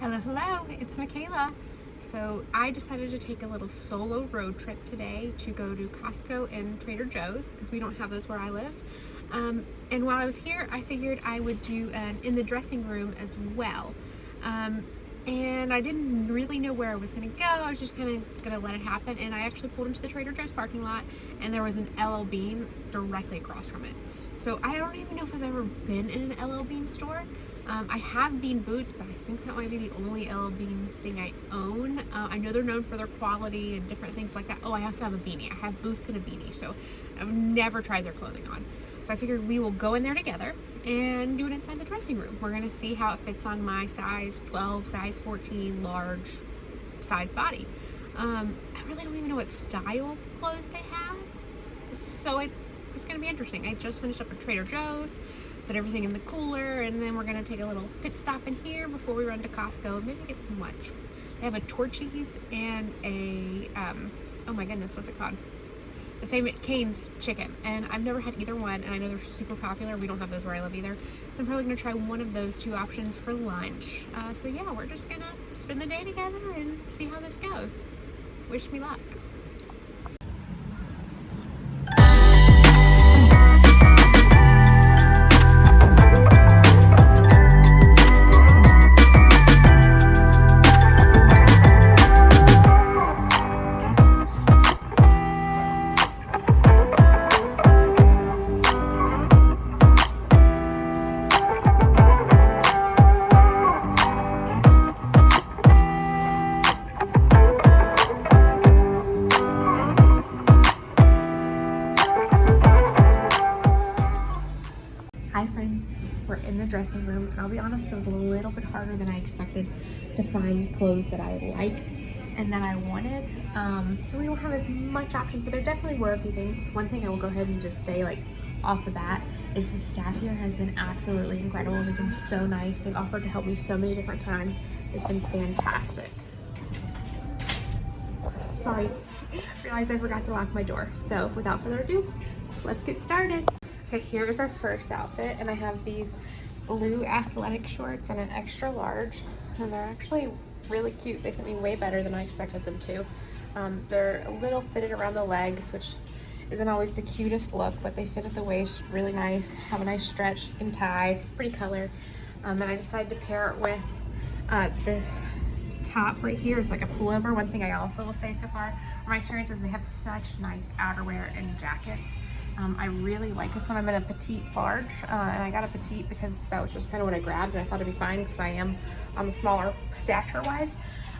Hello, it's Michaela. So I decided to take a little solo road trip today to go to Costco and Trader Joe's because we don't have those where I live. And while I was here, I figured I would do an in the dressing room as well. And I didn't really know where I was going to go. I was just kind of going to let it happen. And I actually pulled into the Trader Joe's parking lot and there was an LL Bean directly across from it. So I don't even know if I've ever been in an LL Bean store. I have Bean boots, but I think that might be the only LL Bean thing I own. I know they're known for their quality and different things like that. Oh, I also have a beanie. I have boots and a beanie, so I've never tried their clothing on. So I figured we will go in there together and do it inside the dressing room. We're gonna see how it fits on my size 12, size 14, large size body. I really don't even know what style clothes they have, so it's gonna be interesting. I just finished up at Trader Joe's, put everything in the cooler, and then we're gonna take a little pit stop in here before we run to Costco and maybe get some lunch. They have a Torchy's and a oh my goodness, what's it called, the famous Cane's chicken, and I've never had either one, and I know they're super popular. We don't have those where I live either, so I'm probably gonna try one of those two options for lunch. So yeah, we're just gonna spend the day together and see how this goes. Wish me luck. Hi friends, we're in the dressing room, and I'll be honest, it was a little bit harder than I expected to find clothes that I liked and that I wanted. So we don't have as much options, but there definitely were a few things. One thing I will go ahead and just say, like, off the bat, is the staff here has been absolutely incredible. They've been so nice. They've offered to help me so many different times. It's been fantastic. Sorry, realized I forgot to lock my door. So without further ado, let's get started. Okay, here's our first outfit, and I have these blue athletic shorts in an extra large, and they're actually really cute. They fit me way better than I expected them to. They're a little fitted around the legs, which isn't always the cutest look, but they fit at the waist really nice, have a nice stretch and tie, pretty color. And I decided to pair it with this top right here. It's like a pullover. One thing I also will say so far, from my experience, is they have such nice outerwear and jackets. I really like this one. I'm in a petite large, and I got a petite because that was just kind of what I grabbed, and I thought it'd be fine because I am on the smaller stature wise.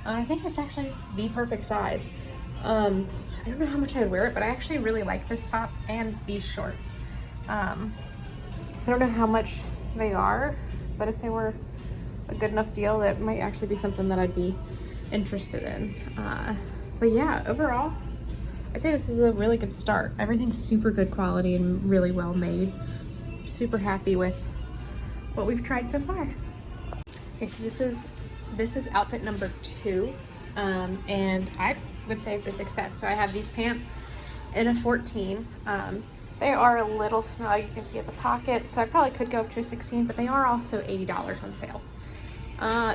I think it's actually the perfect size. I don't know how much I would wear it, but I actually really like this top and these shorts. I don't know how much they are, but if they were a good enough deal, that might actually be something that I'd be interested in. But yeah, overall, I'd say this is a really good start. Everything's super good quality and really well made. Super happy with what we've tried so far. Okay, so this is outfit number 2, and I would say it's a success. So I have these pants in a 14. They are a little snug. You can see at the pockets, so I probably could go up to a 16, but they are also $80 on sale.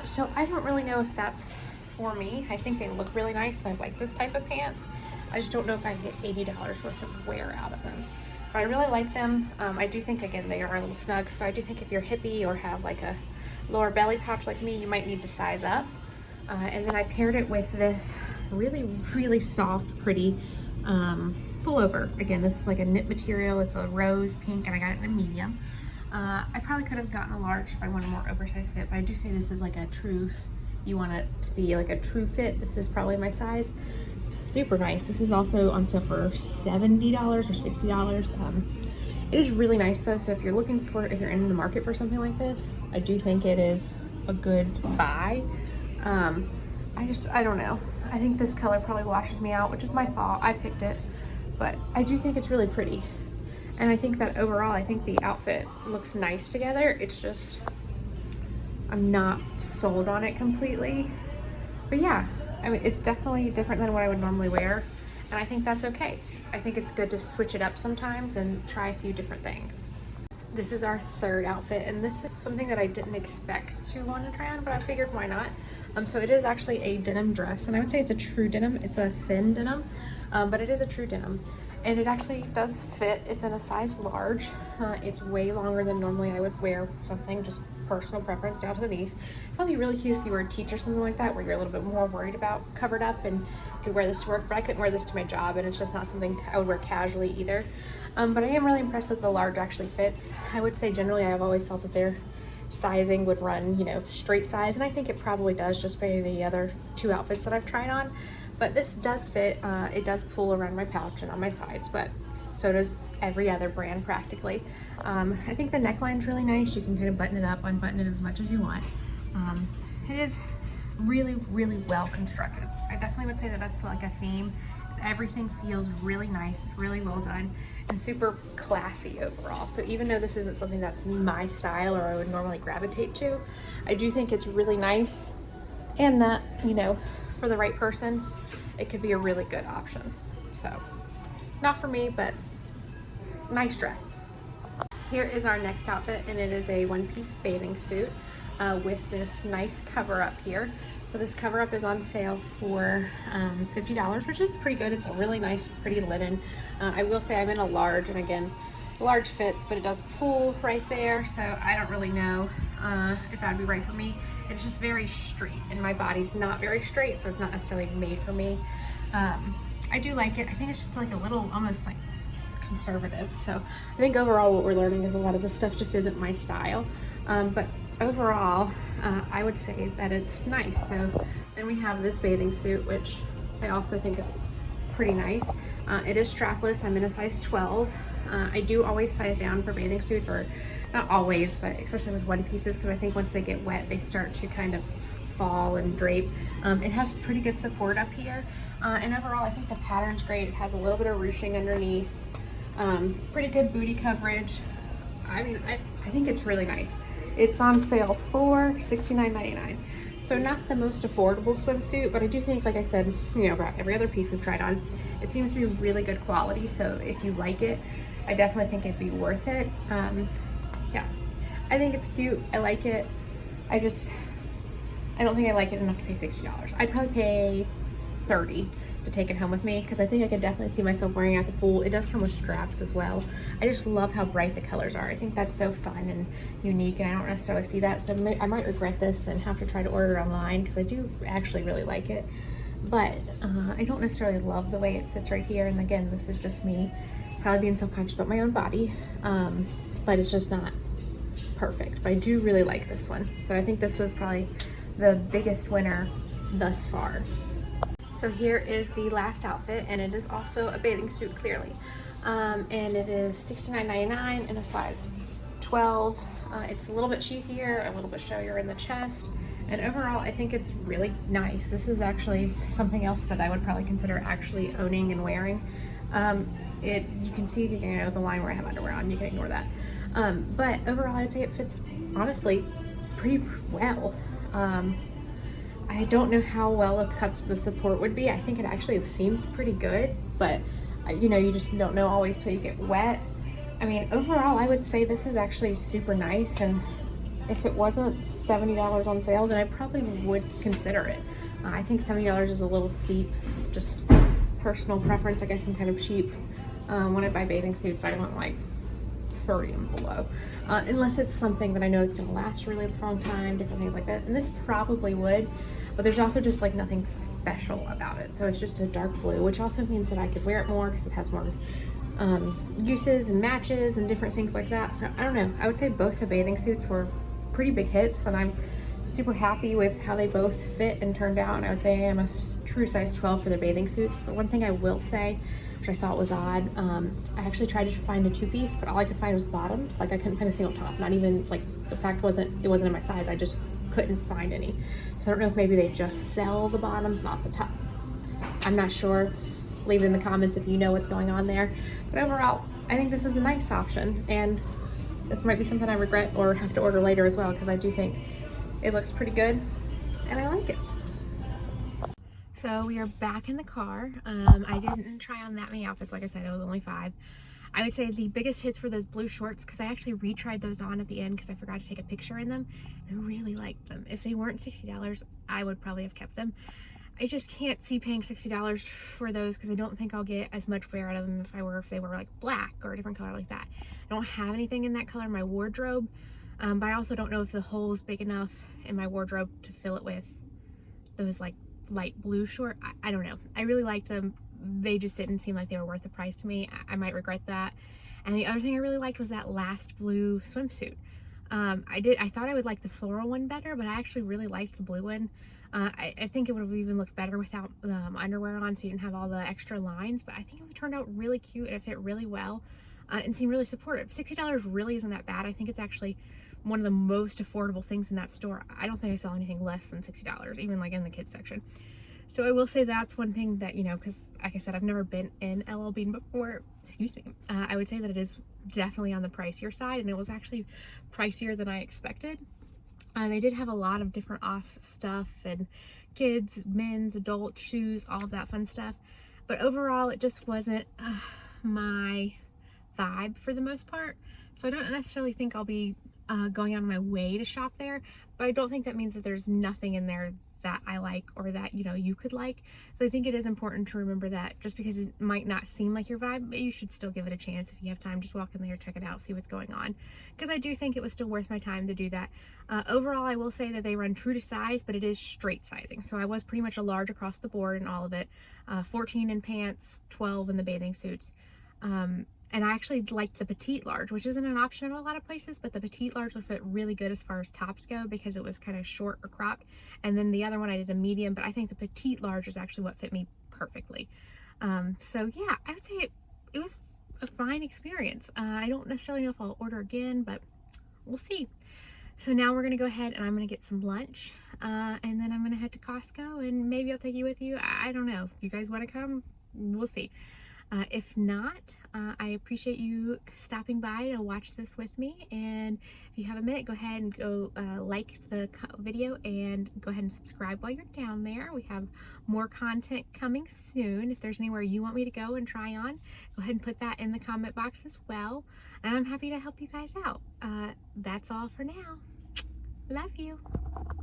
So I don't really know if that's for me. I think they look really nice, and I like this type of pants. I just don't know if I can get $80 worth of wear out of them. But I really like them. I do think, again, they are a little snug, so I do think if you're hippie or have like a lower belly pouch like me, you might need to size up. And then I paired it with this really, really soft, pretty pullover. Again, this is like a knit material. It's a rose pink, and I got it in a medium. I probably could have gotten a large if I wanted a more oversized fit, but I do say this is like a true, you want it to be like a true fit. This is probably my size. Super nice. This is also on sale for $70 or $60. It is really nice though, so if you're in the market for something like this, I do think it is a good buy. I don't know. I think this color probably washes me out, which is my fault. I picked it, but I do think it's really pretty. And I think that overall, I think the outfit looks nice together. It's just, I'm not sold on it completely. But yeah, I mean, it's definitely different than what I would normally wear, and I think that's okay. I think it's good to switch it up sometimes and try a few different things. This is our third outfit, and this is something that I didn't expect to want to try on, but I figured why not. So it is actually a denim dress, and I would say it's a true denim. It's a thin denim, but it is a true denim, and it actually does fit. It's in a size large. It's way longer than normally I would wear something, just personal preference, down to the knees. Probably really cute if you were a teacher or something like that, where you're a little bit more worried about covered up and you could wear this to work, but I couldn't wear this to my job, and it's just not something I would wear casually either. But I am really impressed that the large actually fits. I would say generally I've always thought that their sizing would run, you know, straight size, and I think it probably does just by the other two outfits that I've tried on. But this does fit. It does pull around my pouch and on my sides, but so does every other brand practically. I think the neckline's really nice. You can kind of button it up, unbutton it as much as you want. It is really, really well constructed. I definitely would say that that's like a theme. Everything feels really nice, really well done, and super classy overall. So even though this isn't something that's my style or I would normally gravitate to, I do think it's really nice, and that, you know, for the right person, it could be a really good option. So not for me, but nice dress. Here is our next outfit, and it is a one-piece bathing suit with this nice cover up here. So this cover up is on sale for $50, which is pretty good. It's a really nice, pretty linen. I will say I'm in a large, and again, large fits, but it does pull right there, so I don't really know if that'd be right for me. It's just very straight, and my body's not very straight, so it's not necessarily made for me. I do like it. I think it's just like a little, almost like conservative. So I think overall what we're learning is a lot of this stuff just isn't my style. But overall, I would say that it's nice. So then we have this bathing suit, which I also think is pretty nice. It is strapless. I'm in a size 12. I do always size down for bathing suits, or not always, but especially with one pieces, because I think once they get wet, they start to kind of fall and drape. It has pretty good support up here. And overall, I think the pattern's great. It has a little bit of ruching underneath. Pretty good booty coverage. I mean, I think it's really nice. It's on sale for $69.99. So not the most affordable swimsuit, but I do think, like I said, you know, about every other piece we've tried on, it seems to be really good quality. So if you like it, I definitely think it'd be worth it. Yeah, I think it's cute. I like it. I don't think I like it enough to pay $60. I'd probably pay $30 to take it home with me, because I think I could definitely see myself wearing it at the pool. It does come with straps as well. I just love how bright the colors are. I think that's so fun and unique, and I don't necessarily see that, so I might regret this and have to try to order it online, because I do actually really like it. But I don't necessarily love the way it sits right here, and again, this is just me probably being self-conscious about my own body, but it's just not perfect. But I do really like this one, so I think this was probably the biggest winner thus far. So here is the last outfit, and it is also a bathing suit, clearly. And it is $69.99 in a size 12. It's a little bit chiefier, a little bit showier in the chest, and overall I think it's really nice. This is actually something else that I would probably consider actually owning and wearing. You can see, you know, the line where I have underwear on, you can ignore that. But overall I'd say it fits, honestly, pretty well. I don't know how well the support would be. I think it actually seems pretty good, but you know, you just don't know always till you get wet. I mean, overall, I would say this is actually super nice, and if it wasn't $70 on sale, then I probably would consider it. I think $70 is a little steep, just personal preference. I guess I'm kind of cheap. When I buy bathing suits, I want like 30 and below, unless it's something that I know it's going to last a really long time, different things like that, and this probably would, but there's also just like nothing special about it. So it's just a dark blue, which also means that I could wear it more because it has more uses and matches and different things like that. So I don't know, I would say both the bathing suits were pretty big hits, and I'm super happy with how they both fit and turned out, and I would say I'm a true size 12 for their bathing suits. So one thing I will say, which I thought was odd, I actually tried to find a two-piece, but all I could find was bottoms. Like, I couldn't find a single top, not even, like, the fact it wasn't in my size, I just couldn't find any. So I don't know if maybe they just sell the bottoms, not the top. I'm not sure. Leave it in the comments if you know what's going on there. But overall, I think this is a nice option, and this might be something I regret or have to order later as well, because I do think it looks pretty good and I like it. So we are back in the car. I didn't try on that many outfits. Like I said, it was only 5. I would say the biggest hits were those blue shorts, because I actually retried those on at the end because I forgot to take a picture in them. I really liked them. If they weren't $60, I would probably have kept them. I just can't see paying $60 for those because I don't think I'll get as much wear out of them if they were like black or a different color like that. I don't have anything in that color in my wardrobe, but I also don't know if the hole's big enough in my wardrobe to fill it with those like light blue short. I don't know. I really liked them. They just didn't seem like they were worth the price to me. I might regret that. And the other thing I really liked was that last blue swimsuit. I thought I would like the floral one better, but I actually really liked the blue one. I think it would have even looked better without underwear on, so you didn't have all the extra lines, but I think it turned out really cute and it fit really well, and seemed really supportive. $60 really isn't that bad. I think it's actually one of the most affordable things in that store. I don't think I saw anything less than $60, even like in the kids section. So I will say that's one thing that, you know, because like I said, I've never been in LL Bean before, excuse me. I would say that it is definitely on the pricier side, and it was actually pricier than I expected. They did have a lot of different off stuff and kids, men's, adult shoes, all of that fun stuff. But overall, it just wasn't my vibe for the most part. So I don't necessarily think I'll be going out of my way to shop there, but I don't think that means that there's nothing in there that I like or that, you know, you could like. So I think it is important to remember that just because it might not seem like your vibe, but you should still give it a chance. If you have time, just walk in there, check it out, see what's going on, because I do think it was still worth my time to do that. Overall, I will say that they run true to size, but it is straight sizing. So I was pretty much a large across the board in all of it. 14 in pants, 12 in the bathing suits. And I actually liked the petite large, which isn't an option in a lot of places, but the petite large would fit really good as far as tops go because it was kind of short or cropped. And then the other one I did a medium, but I think the petite large is actually what fit me perfectly. So yeah, I would say it was a fine experience. I don't necessarily know if I'll order again, but we'll see. So now we're gonna go ahead and I'm gonna get some lunch, and then I'm gonna head to Costco, and maybe I'll take you with you. I don't know. If you guys wanna come, we'll see. If not, I appreciate you stopping by to watch this with me, and if you have a minute, go ahead and go like the video and go ahead and subscribe while you're down there. We have more content coming soon. If there's anywhere you want me to go and try on, go ahead and put that in the comment box as well, and I'm happy to help you guys out. That's all for now. Love you.